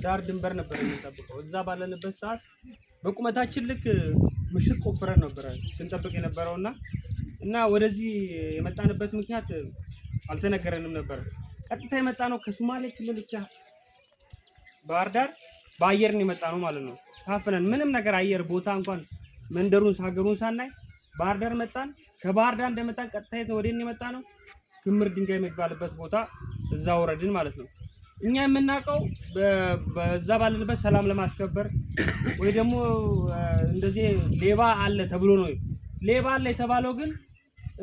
ዳር ድንበር ነበር የምንጠብቀው። እዛ ባለንበት ሰዓት በቁመታችን ልክ ምሽግ ቆፍረን ነበር ስንጠብቅ የነበረውና ወደዚህ የመጣንበት ምክንያት አልተነገረንም ነበር። ቀጥታ የመጣ ነው ከሶማሌ ክልል እስከ ባህር ዳር በአየር ነው የመጣ ነው ማለት ነው። ታፍነን ምንም ነገር አየር ቦታ እንኳን መንደሩን ሀገሩን ሳናይ ባህር ዳር መጣን። ከባህር ዳር እንደመጣን ቀጥታ ወደን የመጣ ነው ክምር ድንጋይ የሚባልበት ቦታ እዛ ወረድን ማለት ነው። እኛ የምናውቀው በዛ ባለንበት ሰላም ለማስከበር ወይ ደግሞ እንደዚህ ሌባ አለ ተብሎ ነው። ሌባ አለ የተባለው ግን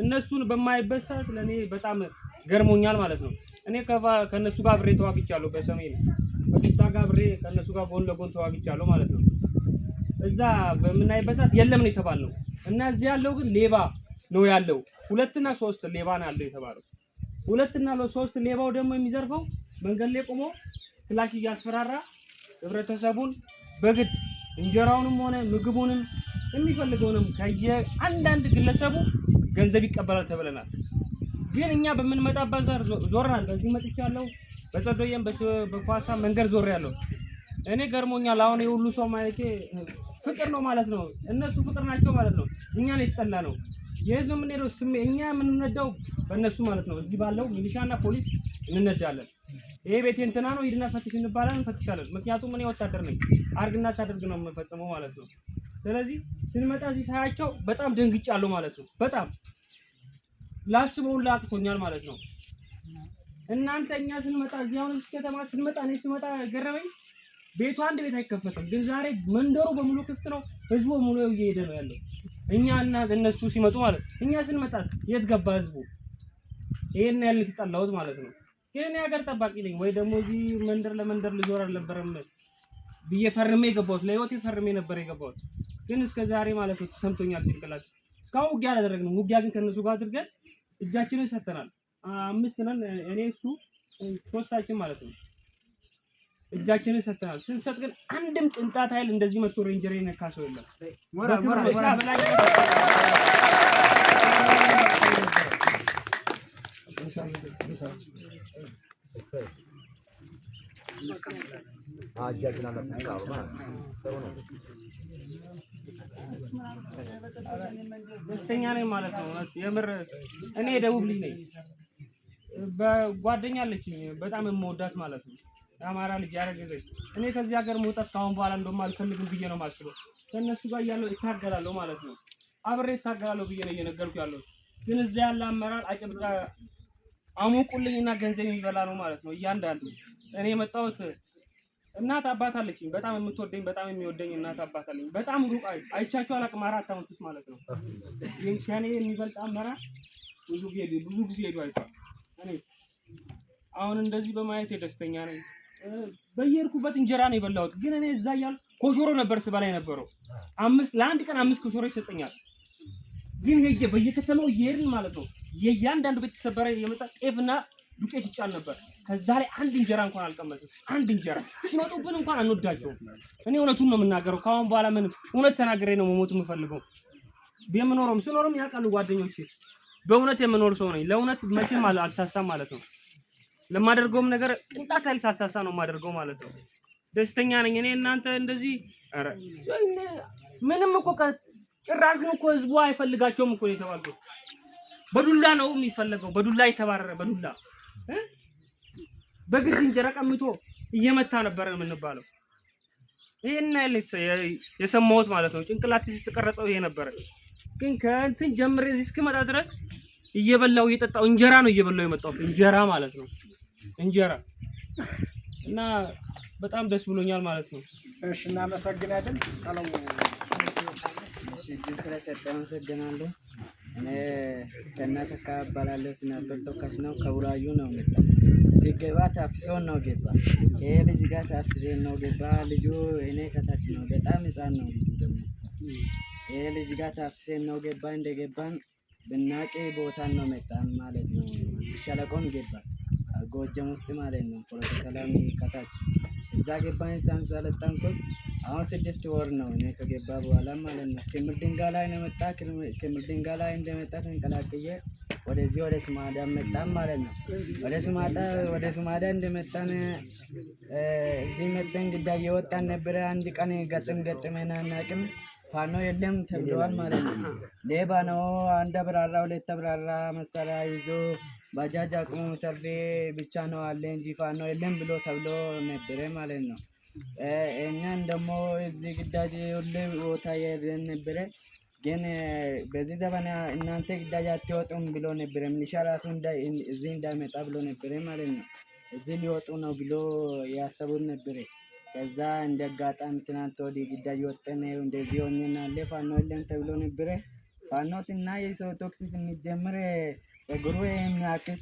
እነሱን በማይበት ሰዓት ለኔ በጣም ገርሞኛል ማለት ነው። እኔ ከነሱ ጋር አብሬ ተዋግቻለሁ። በሰሜን በቂጣ ጋር አብሬ ከነሱ ጋር ጎን ለጎን ተዋግቻለሁ ማለት ነው። እዛ በምናይበት ሰዓት የለም ነው የተባለው እና እዚህ ያለው ግን ሌባ ነው ያለው። 2 እና 3 ሌባ ነው ያለው የተባለው። 2 እና 3 ሌባው ደግሞ የሚዘርፈው መንገድ ላይ ቆሞ ክላሽ እያስፈራራ ህብረተሰቡን በግድ እንጀራውንም ሆነ ምግቡንም የሚፈልገውንም ከየአንዳንድ ግለሰቡ ገንዘብ ይቀበላል ተብለናል። ግን እኛ በምንመጣበት ዞርናል። በዚህ መጥቻለሁ። በጸዶየም በኳሳ መንገድ ዞሬያለሁ። እኔ ገርሞኛል። አሁን የሁሉ ሰው ማየቴ ፍቅር ነው ማለት ነው። እነሱ ፍቅር ናቸው ማለት ነው። እኛ ነው የተጠላ ነው የህዝብ የምንሄደው እኛ የምንነዳው በእነሱ ማለት ነው። እዚህ ባለው ሚሊሻና ፖሊስ እንነዳለን። ይሄ ቤቴ እንትና ነው ሂድና ፈትሽ እንባላለን፣ እንፈትሻለን። ምክንያቱም እኔ ወታደር ነኝ። አርግና ታደርግ ነው የምፈጽመው ማለት ነው። ስለዚህ ስንመጣ እዚህ ሳያቸው በጣም ደንግጫለሁ ማለት ነው። በጣም ላስበው ላቅቶኛል ማለት ነው። እናንተ እኛ ስንመጣ እዚህ አሁን ከተማ ስንመጣ እኔ ስመጣ ገረመኝ። ቤቱ አንድ ቤት አይከፈትም፣ ግን ዛሬ መንደሩ በሙሉ ክፍት ነው። ህዝቡ ሙሉ እየሄደ ነው ያለው። እኛና እነሱ ሲመጡ ማለት እኛ ስንመጣ የት ገባ ህዝቡ? ይሄን ያህል የተጠላሁት ማለት ነው። ግን እኔ ሀገር ጠባቂ ነኝ ወይ ደግሞ እዚህ መንደር ለመንደር ልዞር አልነበረም ብዬ ፈርሜ የገባሁት ለህይወቴ ፈርሜ ነበር የገባሁት። ግን እስከ ዛሬ ማለት ነው ተሰምቶኛል። ጭንቅላት እስካሁን ውጊያ አላደረግንም። ውጊያ ግን ከነሱ ጋር አድርገን እጃችንን ሰጥተናል። 5 ነን፣ እኔ እሱ 3ታችን ማለት ነው። እጃችንን ሰጥተናል። ስንሰጥ ግን አንድም ቅንጣት ኃይል እንደዚህ መጥቶ ሬንጀር የነካ ሰው የለም። ደስተኛ ነኝ ማለት ነው። የምር እኔ ደቡብ ልጅ ነኝ። በጓደኛ አለችኝ በጣም የምወዳት ማለት ነው። አማራ ልጅ ያረገዘች። እኔ ከዚህ ሀገር መውጣት ካሁን በኋላ እንደውም አልፈልግም ብዬ ነው የማስበው። ከነሱ ጋር ያለው እታገላለሁ ማለት ነው። አብሬ እታገላለሁ ብዬ ነው እየነገርኩ ያለው። ግን እዛ ያለ አመራር አጭብጣ አሙቁልኝና ገንዘብ የሚበላ ነው ማለት ነው እያንዳንዱ። እኔ የመጣሁት እናት አባት አለችኝ በጣም የምትወደኝ በጣም የሚወደኝ እናት አባት አለኝ። በጣም ሩቅ አይቻቸው አላቅም። 4 ዓመት ውስጥ ማለት ነው። ከኔ የሚበልጥ አመራር ብዙ ጊዜ ሄዱ አይቷል። እኔ አሁን እንደዚህ በማየት ደስተኛ ነኝ። በየርኩበት እንጀራ ነው የበላሁት። ግን እኔ እዛ ያል ኮሾሮ ነበር ስበላ የነበረው። ለአንድ ቀን 5 ኮሾሮ ይሰጠኛል። ግን ሄጄ በየከተማው እየሄድን ማለት ነው የእያንዳንዱ ቤት ተሰበረ የመጣ ጤፍና ዱቄት ይጫል ነበር። ከዛ ላይ አንድ እንጀራ እንኳን አልቀመስም። አንድ እንጀራ ሲመጡብን እንኳን አንወዳቸውም። እኔ እውነቱን ነው የምናገረው። ካሁን በኋላ ምንም እውነት ተናግሬ ነው መሞት የምፈልገው። ስኖርም ያውቃሉ ጓደኞቼ። በእውነት የምኖር ሰው ነኝ። ለእውነት መቼም አልሳሳም ማለት ነው። ለማደርገውም ነገር ቅንጣት ያልሳሳሳ ነው የማደርገው ማለት ነው። ደስተኛ ነኝ እኔ። እናንተ እንደዚህ ኧረ ምንም እኮ ጭራሽ እኮ ህዝቡ አይፈልጋቸውም እኮ ነው የተባልኩት። በዱላ ነው የሚፈልገው። በዱላ የተባረረ በዱላ በግድ እንጀራ ቀምቶ እየመታ ነበር የምንባለው። ይሄን የሰማሁት ማለት ነው። ጭንቅላት ሲተቀረጸው ይሄ ነበር። ግን ከእንትን ጀምሬ እዚህ እስክመጣ ድረስ እየበላው እየጠጣው እንጀራ ነው እየበላው የመጣሁት እንጀራ ማለት ነው። እንጀራ እና በጣም ደስ ብሎኛል ማለት ነው። እሺ እናመሰግናለን። ቀለሙ ስለሰጠኝ አመሰግናለሁ። እኔ ከእናት እባላለሁ። ስናበር ተወካሽ ነው። ከቡራዩ ነው የመጣው። ሲገባ ታፍሶን ነው ገባ። ይሄ ልጅ ጋር ታፍሶን ነው ገባ። ልጁ እኔ ከታች ነው። በጣም ህፃን ነው ልጁ ደግሞ። ይሄ ልጅ ጋር ታፍሶን ነው ገባ። እንደገባን ብናቄ ቦታን ነው መጣን ማለት ነው። ሸለቆን ገባ። ጎጀም ውስጥ ማለት ነው። ፖለቲካ ሰላም ከታች እዛ ገባን። ሳንሰለጠንኩት አሁን 6 ወር ነው እኔ ከገባ በኋላ ማለት ነው። ክምር ድንጋይ ላይ ነው መጣ። ክምር ድንጋይ ላይ እንደመጣ ተንቀላቅዬ ወደዚህ ወደ ሱማዳ መጣን ማለት ነው። ወደ ሱማዳ እንደመጣን እዚህ መጣን ግዳይ የወጣን ነበረ። አንድ ቀን ገጥመን አናውቅም። ፋኖ የለም ተብለዋል ማለት ነው። ሌባ ነው አንድ አብራራ ሁለት አብራራ መሳሪያ ይዞ ባጃጅ አቁሞ ሰልፍ ብቻ ነው አለ እንጂ ፋኖ የለም ብሎ ተብሎ ነበረ ማለት ነው። እኛን ደግሞ እዚህ ግዳጅ ሁሌ ቦታ የሄድን ነበረ። ግን በዚህ ዘመን እናንተ ግዳጅ አትወጡም ብሎ ነበረ። ሚሊሻ ራሱ እዚህ እንዳይመጣ ብሎ ነበረ ማለት ነው። እዚህ ሊወጡ ነው ብሎ ያሰቡት ነበረ። ከዛ እንደ አጋጣሚ ትናንት ወዲህ ግዳጅ ወጥተን እንደዚህ ሆነናል። ፋኖ የለም ተብሎ ነበረ። ፋኖ ስናይ ሰው ቶክሲስ የሚጀምር እግሩ የሚያክል